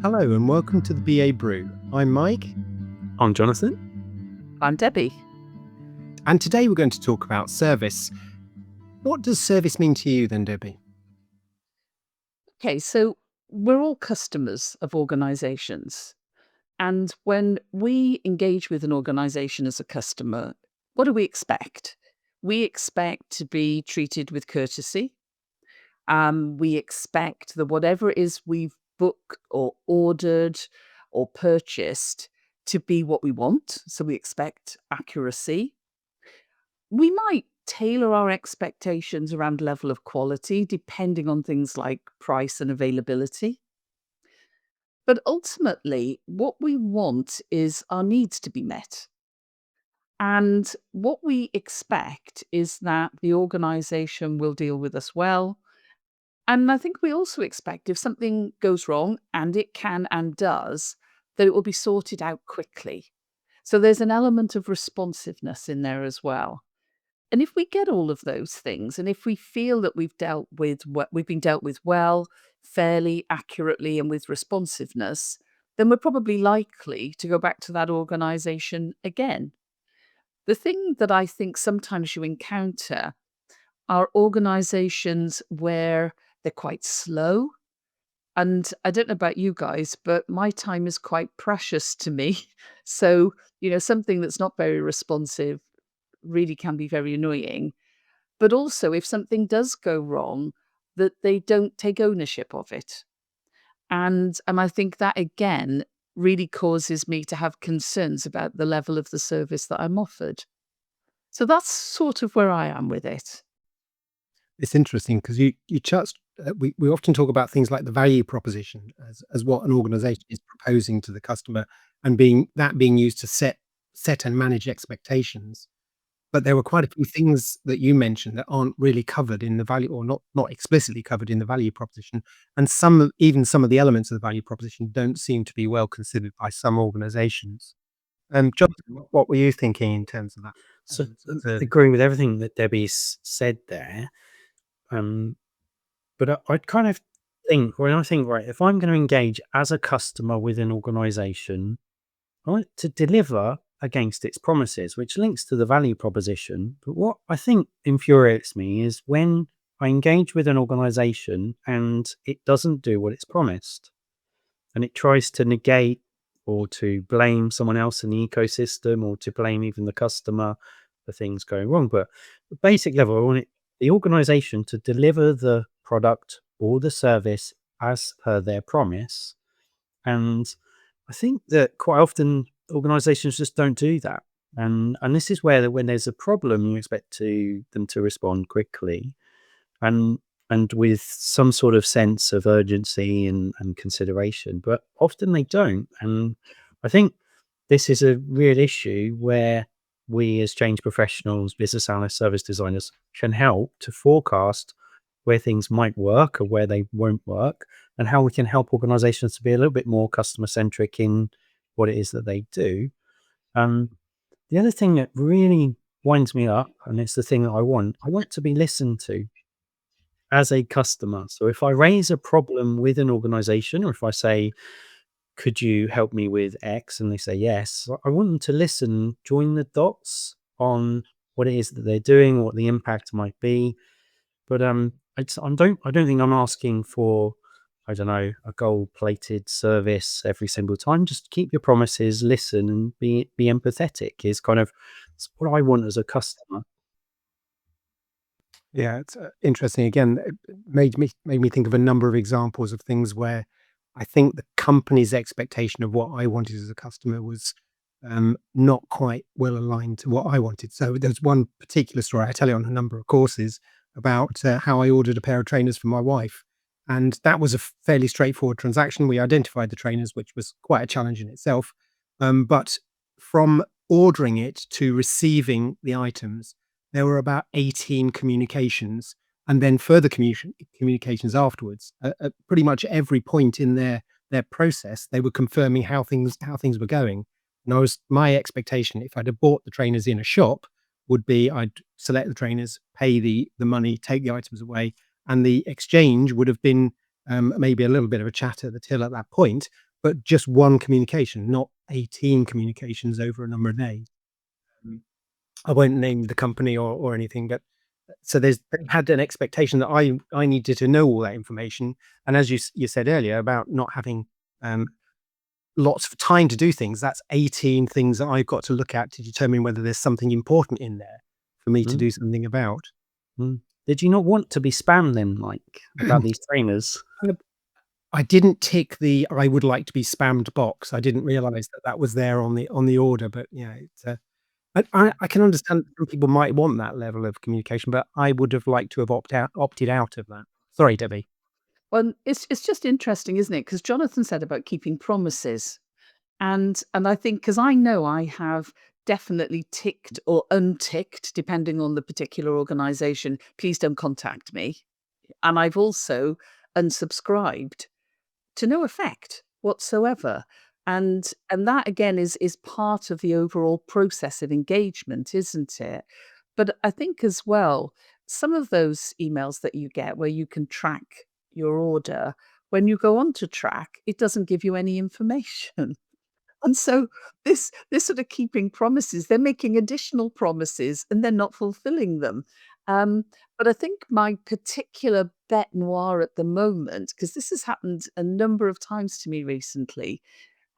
Hello and welcome to the BA Brew. I'm Mike, I'm Jonathan. I'm Debbie. and today we're going to talk about service. What does service mean to you then, Debbie? Okay, so we're all customers of organizations. And when we engage with an organization as a customer, what do we expect? We expect to be treated with courtesy. We expect that whatever it is we've booked or ordered or purchased to be what we want. So we expect accuracy. We might tailor our expectations around level of quality depending on things like price and availability. But ultimately, what we want is our needs to be met. And what we expect is that the organization will deal with us well. And I think we also expect if something goes wrong, and it can and does, that it will be sorted out quickly. So there's an element of responsiveness in there as well. And if we get all of those things, and if we feel that we've been dealt with well, fairly, accurately, and with responsiveness, then we're probably likely to go back to that organization again. The thing that I think sometimes you encounter are organizations where they're quite slow. And I don't know about you guys, but my time is quite precious to me. So, something that's not very responsive really can be very annoying. But also, if something does go wrong, that they don't take ownership of it. And I think that, again, really causes me to have concerns about the level of the service that I'm offered. So that's sort of where I am with it. It's interesting because you touched, we often talk about things like the value proposition as what an organization is proposing to the customer and being used to set and manage expectations. But there were quite a few things that you mentioned that aren't really covered in the value or not explicitly covered in the value proposition. And even some of the elements of the value proposition don't seem to be well considered by some organizations. Jonathan, what were you thinking in terms of that? So, The- agreeing with everything that Debbie's said there, but I'd kind of think, right, if I'm going to engage as a customer with an organization, I want to deliver against its promises, which links to the value proposition. But what I think infuriates me is when I engage with an organization and it doesn't do what it's promised, and it tries to negate or to blame someone else in the ecosystem or to blame even the customer for things going wrong. But the basic level, I want the organization to deliver the product or the service as per their promise. And I think that quite often organizations just don't do that. And this is where when there's a problem, you expect them to respond quickly and with some sort of sense of urgency and consideration, but often they don't. And I think this is a real issue where we as change professionals, business analysts, service designers can help to forecast where things might work or where they won't work, and how we can help organizations to be a little bit more customer centric in what it is that they do. The other thing that really winds me up, and it's the thing that I want to be listened to as a customer. So if I raise a problem with an organization, or if I say, could you help me with X? And they say yes, I want them to listen, join the dots on what it is that they're doing, what the impact might be. But I don't think I'm asking for, I don't know, a gold-plated service every single time. Just keep your promises, listen, and be empathetic. It's what I want as a customer. Yeah, it's interesting. Again, it made me think of a number of examples of things where I think the company's expectation of what I wanted as a customer was not quite well aligned to what I wanted. So there's one particular story I tell you on a number of courses about how I ordered a pair of trainers for my wife, and that was a fairly straightforward transaction. We identified the trainers, which was quite a challenge in itself, but from ordering it to receiving the items, there were about 18 communications and then further communications afterwards. At pretty much every point in their process, they were confirming how things were going. And my expectation, if I'd have bought the trainers in a shop, would be I'd select the trainers, pay the money, take the items away, and the exchange would have been maybe a little bit of a chat at the till at that point. but just one communication, not 18 communications over a number of days. I won't name the company or anything, but so they had an expectation that I needed to know all that information. And as you said earlier about not having lots of time to do things, that's 18 things that I've got to look at to determine whether there's something important in there for me to do something about. Did you not want to be spammed then, Mike, about these trainers? I didn't tick the "I would like to be spammed" box. I didn't realize that was there on the order, but yeah, it's I can understand some people might want that level of communication, but I would have liked to have opted out of that. Sorry, Debbie. Well, it's just interesting, isn't it? Because Jonathan said about keeping promises. And I think because I know I have definitely ticked or unticked, depending on the particular organization, please don't contact me. And I've also unsubscribed to no effect whatsoever. And that again is part of the overall process of engagement, isn't it? But I think as well, some of those emails that you get where you can track your order, when you go on to track, it doesn't give you any information. And so this sort of keeping promises, they're making additional promises and they're not fulfilling them. But I think my particular bête noire at the moment, because this has happened a number of times to me recently,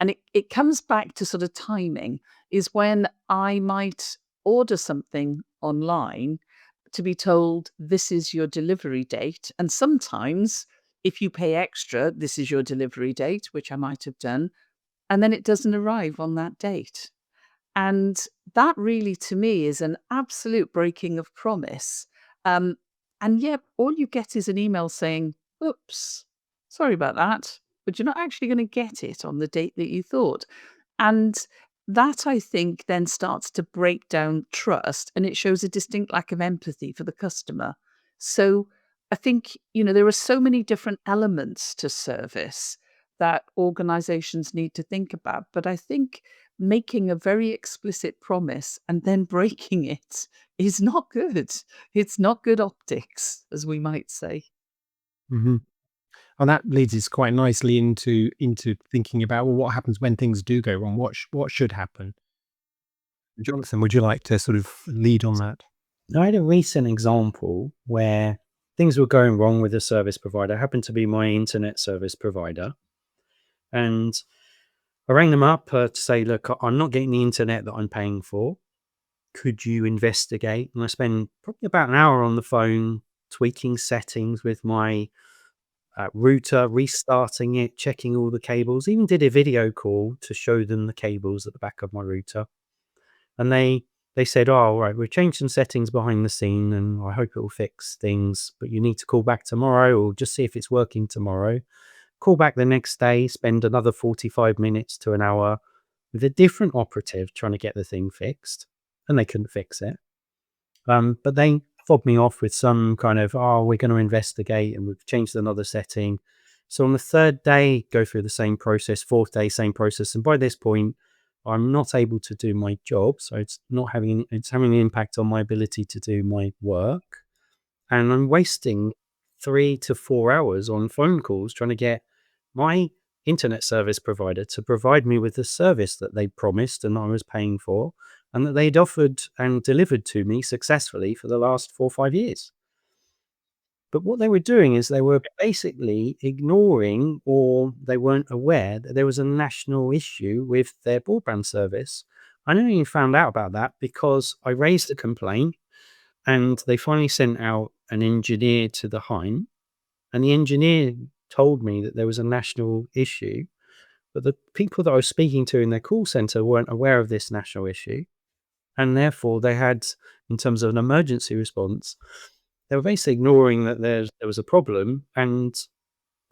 and it comes back to sort of timing, is when I might order something online to be told this is your delivery date. And sometimes if you pay extra, this is your delivery date, which I might have done, and then it doesn't arrive on that date. And that really, to me, is an absolute breaking of promise. And yet, all you get is an email saying, oops, sorry about that, but you're not actually going to get it on the date that you thought. And that, I think, then starts to break down trust and it shows a distinct lack of empathy for the customer. So I think, there are so many different elements to service that organizations need to think about. But I think making a very explicit promise and then breaking it is not good. It's not good optics, as we might say. Mhm. And that leads us quite nicely into thinking about, well, what happens when things do go wrong? What should happen? Jonathan, would you like to sort of lead on that? I had a recent example where things were going wrong with a service provider. It happened to be my internet service provider. And I rang them up to say, look, I'm not getting the internet that I'm paying for. Could you investigate? And I spent probably about an hour on the phone tweaking settings with my router, restarting it, checking all the cables, even did a video call to show them the cables at the back of my router. And they said, oh, all right, we've changed some settings behind the scene and I hope it will fix things, but you need to call back tomorrow or just see if it's working tomorrow. Call back the next day, spend another 45 minutes to an hour with a different operative trying to get the thing fixed, and they couldn't fix it. But they fobbed me off with some kind of, oh, we're going to investigate and we've changed another setting. So on the third day, go through the same process, fourth day, same process. And by this point, I'm not able to do my job. So it's having an impact on my ability to do my work. And I'm wasting 3 to 4 hours on phone calls trying to get my internet service provider to provide me with the service that they promised and I was paying for and that they'd offered and delivered to me successfully for the last 4 or 5 years. But what they were doing is they were basically ignoring, or they weren't aware that there was a national issue with their broadband service. I only found out about that because I raised a complaint and they finally sent out an engineer to the Hine, and the engineer told me that there was a national issue, but the people that I was speaking to in their call center weren't aware of this national issue. And therefore they had, in terms of an emergency response, they were basically ignoring that there was a problem and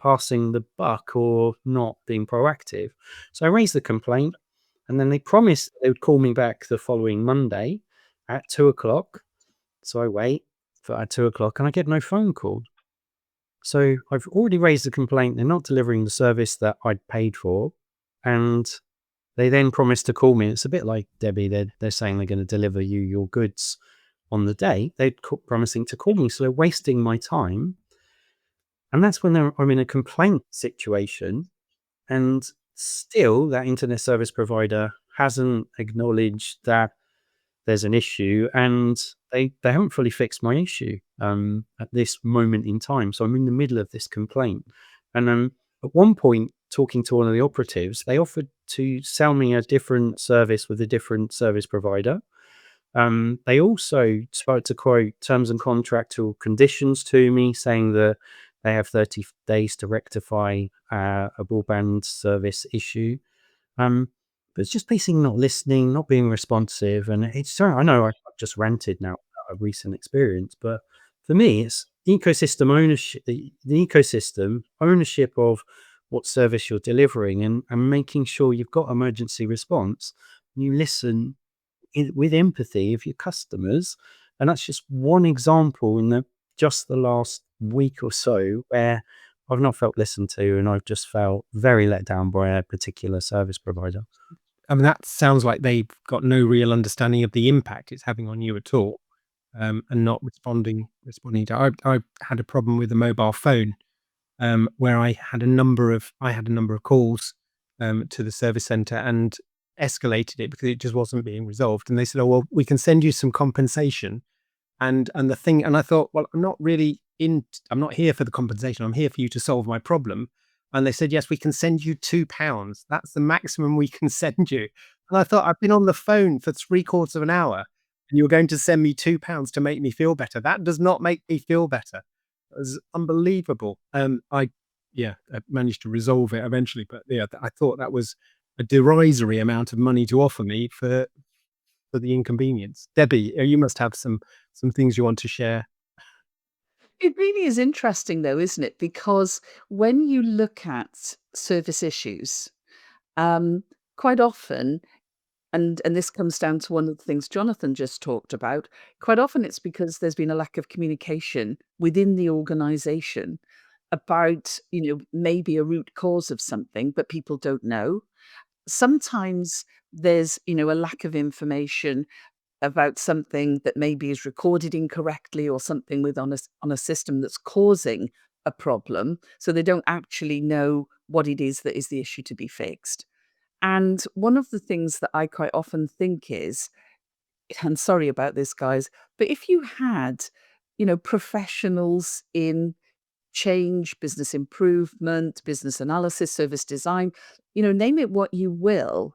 passing the buck or not being proactive. So I raised the complaint and then they promised they would call me back the following Monday at 2:00. So I wait at 2:00 and I get no phone call. So I've already raised a complaint. They're not delivering the service that I'd paid for. And they then promised to call me. It's a bit like Debbie. They're saying they're going to deliver you your goods on the day. They're promising to call me. So they're wasting my time. And that's when I'm in a complaint situation. And still that internet service provider hasn't acknowledged that there's an issue, and they haven't fully fixed my issue at this moment in time. So I'm in the middle of this complaint. And at one point, talking to one of the operatives, they offered to sell me a different service with a different service provider. They also spoke to quote terms and contractual conditions to me, saying that they have 30 days to rectify a broadband service issue. But it's just basically not listening, not being responsive. And it's sorry, I know I've just ranted now about a recent experience, but for me, it's ecosystem ownership, the ecosystem ownership of what service you're delivering, and making sure you've got emergency response. You listen with empathy of your customers. And that's just one example in just the last week or so where I've not felt listened to, and I've just felt very let down by a particular service provider. I mean, that sounds like they've got no real understanding of the impact it's having on you at all, and not responding to. I had a problem with a mobile phone, where I had a number of calls to the service center and escalated it because it just wasn't being resolved. And they said, "Oh, well, we can send you some compensation." And I thought, well, I'm not here for the compensation. I'm here for you to solve my problem. And they said, yes, we can send you £2. That's the maximum we can send you. And I thought, I've been on the phone for 3/4 of an hour and you're going to send me £2 to make me feel better. That does not make me feel better. It was unbelievable. I managed to resolve it eventually, but yeah, I thought that was a derisory amount of money to offer me for the inconvenience. Debbie, you must have some things you want to share. It really is interesting, though, isn't it? Because when you look at service issues, quite often, and this comes down to one of the things Jonathan just talked about, quite often it's because there's been a lack of communication within the organization about, maybe a root cause of something, but people don't know. Sometimes there's, a lack of information about something that maybe is recorded incorrectly, or something on a system that's causing a problem. So they don't actually know what it is that is the issue to be fixed. And one of the things that I quite often think is, and sorry about this, guys, but if you had, professionals in change, business improvement, business analysis, service design, name it what you will,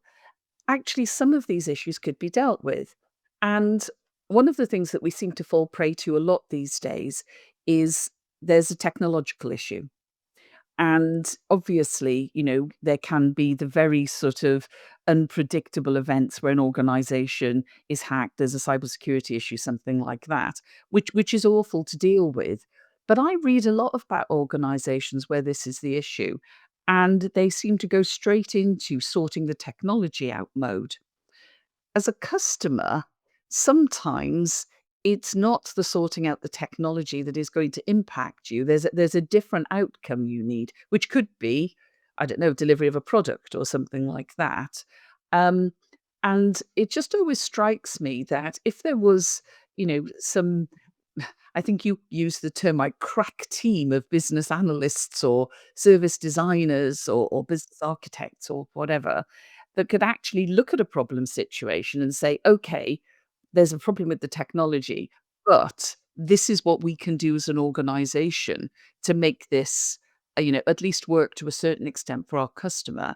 actually some of these issues could be dealt with. And one of the things that we seem to fall prey to a lot these days is there's a technological issue. And obviously, there can be the very sort of unpredictable events where an organization is hacked, there's a cybersecurity issue, something like that, which is awful to deal with. But I read a lot about organizations where this is the issue, and they seem to go straight into sorting the technology out mode. As a customer, sometimes it's not the sorting out the technology that is going to impact you. There's a different outcome you need, which could be, I don't know, delivery of a product or something like that. Um, and it just always strikes me that if there was, some, I think you used the term like crack team of business analysts or service designers or business architects or whatever, that could actually look at a problem situation and say, okay, there's a problem with the technology, but this is what we can do as an organization to make this, at least work to a certain extent for our customer.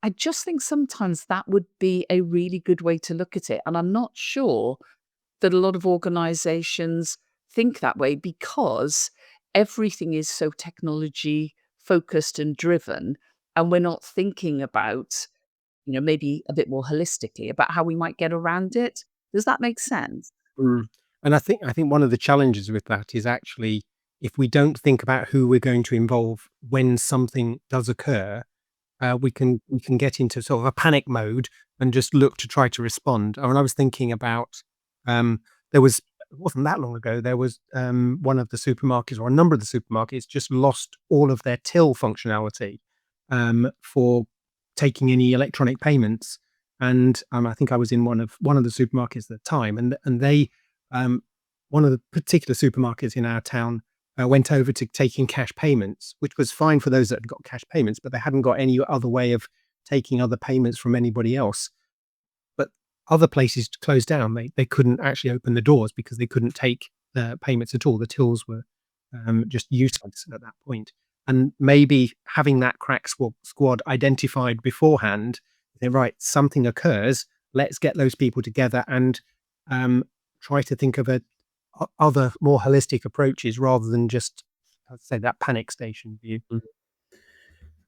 I just think sometimes that would be a really good way to look at it. And I'm not sure that a lot of organizations think that way, because everything is so technology focused and driven, and we're not thinking about, maybe a bit more holistically about how we might get around it. Does that make sense? Mm. And I think one of the challenges with that is actually, if we don't think about who we're going to involve when something does occur, we can get into sort of a panic mode and just look to try to respond. And I was thinking about, there was it wasn't that long ago, there was one of the supermarkets, or a number of the supermarkets, just lost all of their till functionality for taking any electronic payments. And I think I was in one of the supermarkets at the time, and they one of the particular supermarkets in our town went over to taking cash payments, which was fine for those that had got cash payments, but they hadn't got any other way of taking other payments from anybody else. But other places closed down. They couldn't actually open the doors because they couldn't take payments at all. The tills were just useless at that point. And maybe having that crack squad identified beforehand, right, something occurs, let's get those people together and try to think of other more holistic approaches rather than just, I'd say, that panic station view.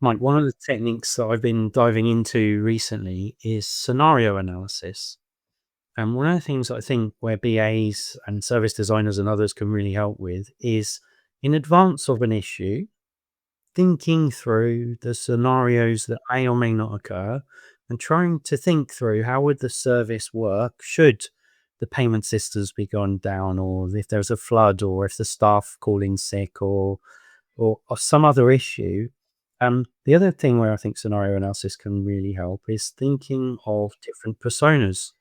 Mike, one of the techniques that I've been diving into recently is scenario analysis. And one of the things I think where BAs and service designers and others can really help with is in advance of an issue, thinking through the scenarios that may or may not occur and trying to think through how would the service work should the payment systems be gone down, or if there's a flood, or if the staff call in sick, or some other issue. The other thing where I think scenario analysis can really help is thinking of different personas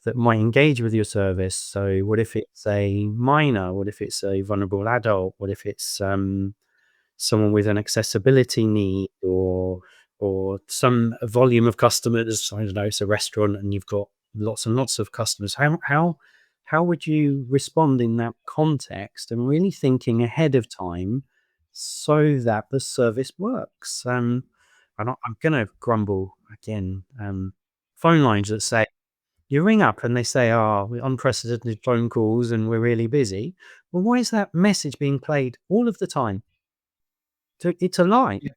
that might engage with your service. So what if it's a minor? What if it's a vulnerable adult? What if it's someone with an accessibility need, or some volume of customers? I don't know, it's a restaurant and you've got lots and lots of customers. How would you respond in that context, and really thinking ahead of time so that the service works? I'm going to grumble again. Phone lines that say, you ring up and they say, unprecedented phone calls and we're really busy. Well, why is that message being played all of the time? It's a lie. Yeah.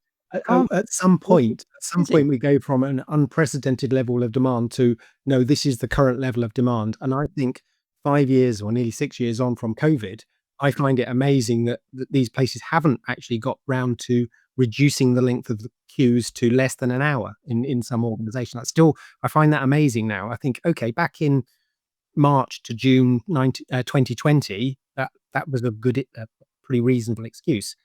Can't At some point, busy. we go from an unprecedented level of demand to, no, this is the current level of demand. And I think 5 years or nearly 6 years on from COVID, I find it amazing that these places haven't actually got round to reducing the length of the queues to less than an hour in some organization. I find that amazing now. I think, okay, back in March to June 2020, that was a pretty reasonable excuse.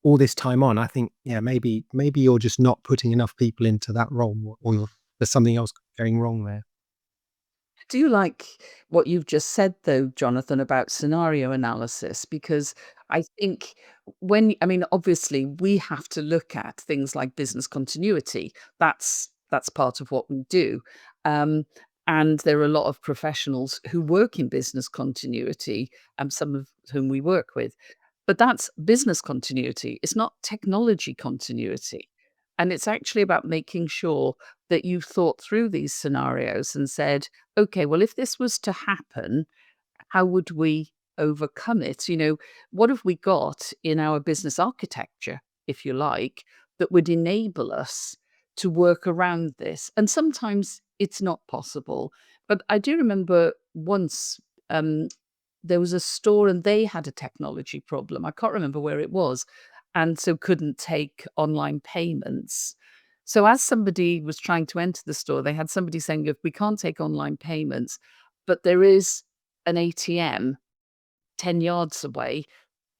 All this time on, I think, yeah, maybe you're just not putting enough people into that role, or there's something else going wrong there. Do you like what you've just said, though, Jonathan, about scenario analysis? Because I think obviously we have to look at things like business continuity. That's part of what we do. Um, and there are a lot of professionals who work in business continuity, some of whom we work with. But that's business continuity. It's not technology continuity. And it's actually about making sure that you've thought through these scenarios and said, okay, well, if this was to happen, how would we overcome it? What have we got in our business architecture, if you like, that would enable us to work around this? And sometimes it's not possible. But I do remember once there was a store and they had a technology problem. I can't remember where it was, and so couldn't take online payments. So as somebody was trying to enter the store, they had somebody saying, if we can't take online payments, but there is an ATM 10 yards away,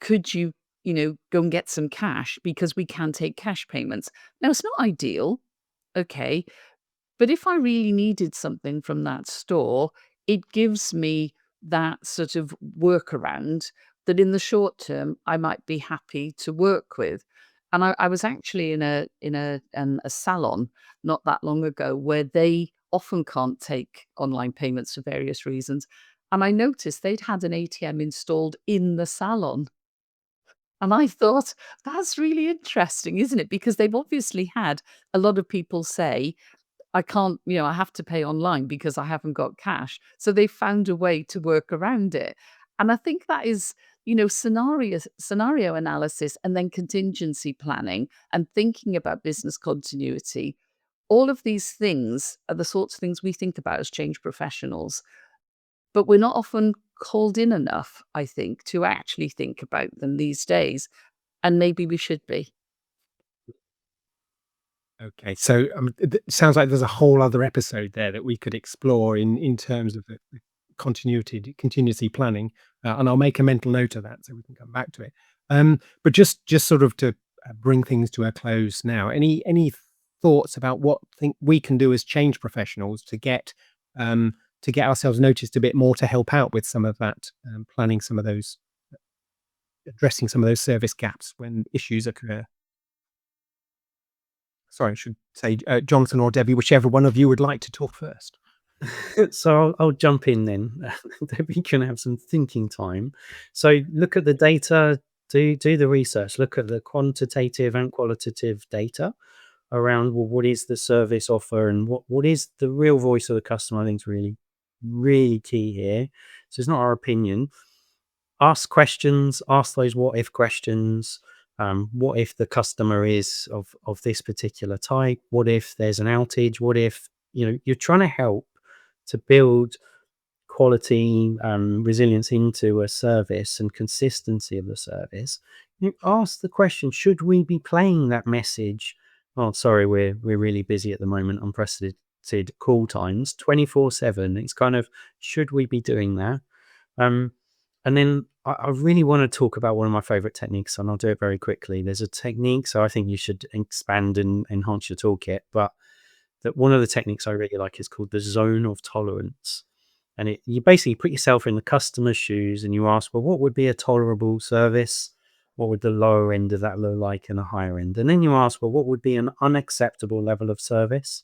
could you, go and get some cash because we can take cash payments. Now, it's not ideal, okay, but if I really needed something from that store, it gives me that sort of workaround that in the short term I might be happy to work with. And I was actually in a salon not that long ago where they often can't take online payments for various reasons. And I noticed they'd had an ATM installed in the salon. And I thought, that's really interesting, isn't it? Because they've obviously had a lot of people say, I can't, I have to pay online because I haven't got cash. So they found a way to work around it. And I think that is, scenario analysis and then contingency planning and thinking about business continuity. All of these things are the sorts of things we think about as change professionals, but we're not often called in enough, I think, to actually think about them these days. And maybe we should be. Okay, so it sounds like there's a whole other episode there that we could explore in terms of the contingency planning, and I'll make a mental note of that so we can come back to it. But just sort of to bring things to a close now, any thoughts about what think we can do as change professionals to get ourselves noticed a bit more, to help out with some of that, planning some of those, addressing some of those service gaps when issues occur? sorry, I should say Jonathan or Debbie, whichever one of you would like to talk first. So I'll jump in then. Debbie can have some thinking time. So look at the data, do the research, look at the quantitative and qualitative data around, well, what is the service offer and what is the real voice of the customer. I think is really, really key here. So it's not our opinion. Ask questions, ask those what if questions. What if the customer is of this particular type? What if there's an outage? What if, you're trying to help to build quality, resilience into a service and consistency of the service. You ask the question, should we be playing that message? Oh, sorry, we're really busy at the moment, unprecedented call times, 24/7. It's kind of, should we be doing that? And then I really want to talk about one of my favorite techniques, and I'll do it very quickly. There's a technique, so I think you should expand and enhance your toolkit, but that one of the techniques I really like is called the zone of tolerance. And you basically put yourself in the customer's shoes and you ask, well, what would be a tolerable service? What would the lower end of that look like and a higher end? And then you ask, well, what would be an unacceptable level of service?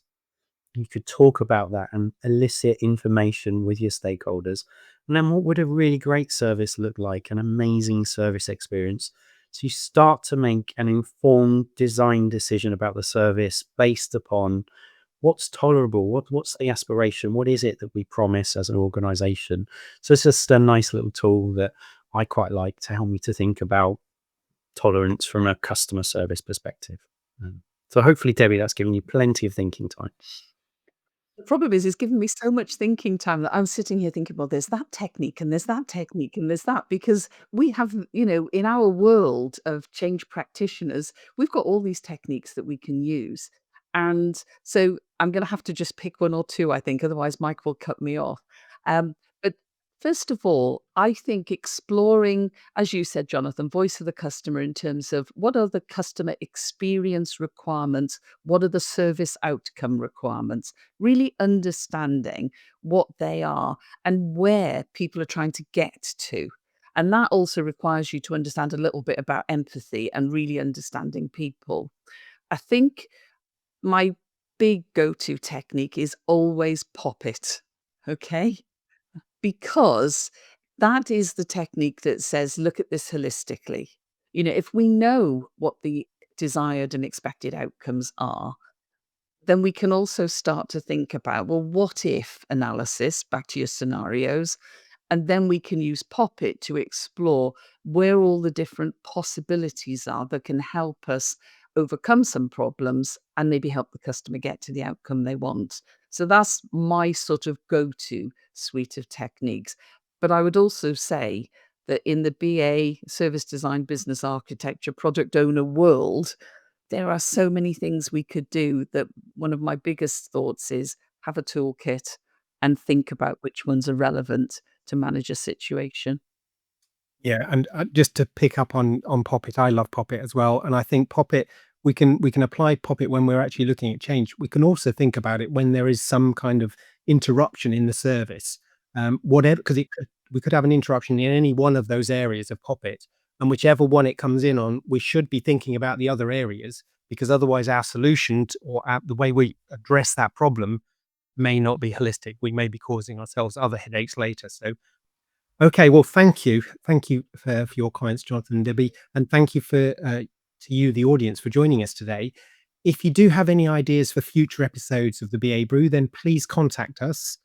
You could talk about that and elicit information with your stakeholders. And then what would a really great service look like? An amazing service experience. So you start to make an informed design decision about the service based upon what's tolerable, what's the aspiration, what is it that we promise as an organization. So it's just a nice little tool that I quite like to help me to think about tolerance from a customer service perspective. So hopefully, Debbie, that's given you plenty of thinking time. The problem is, it's given me so much thinking time that I'm sitting here thinking, well, there's that technique and there's that technique and there's that, because we have, in our world of change practitioners, we've got all these techniques that we can use. And so I'm going to have to just pick one or two, I think, otherwise Mike will cut me off. But first of all, I think exploring, as you said, Jonathan, voice of the customer in terms of what are the customer experience requirements, what are the service outcome requirements, really understanding what they are and where people are trying to get to. And that also requires you to understand a little bit about empathy and really understanding people. I think my big go-to technique is always POPIT. Okay? Because that is the technique that says, look at this holistically. If we know what the desired and expected outcomes are, then we can also start to think about, well, what if analysis, back to your scenarios, and then we can use POPIT to explore where all the different possibilities are that can help us overcome some problems and maybe help the customer get to the outcome they want. So that's my sort of go-to suite of techniques. But I would also say that in the BA, service design, business architecture, product owner world, there are so many things we could do that one of my biggest thoughts is have a toolkit and think about which ones are relevant to manage a situation. Yeah, and just to pick up on POPIT, I love POPIT as well, and I think POPIT, we can apply POPIT when we're actually looking at change. We can also think about it when there is some kind of interruption in the service, whatever, because we could have an interruption in any one of those areas of POPIT, and whichever one it comes in on, we should be thinking about the other areas, because otherwise our solution or the way we address that problem may not be holistic. We may be causing ourselves other headaches later. So okay, well, thank you. Thank you for your comments, Jonathan and Debbie, and thank you to you, the audience, for joining us today. If you do have any ideas for future episodes of the BA Brew, then please contact us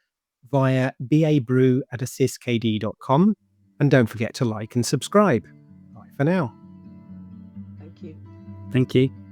via babrew@assistkd.com, and don't forget to like and subscribe. Bye for now. Thank you. Thank you.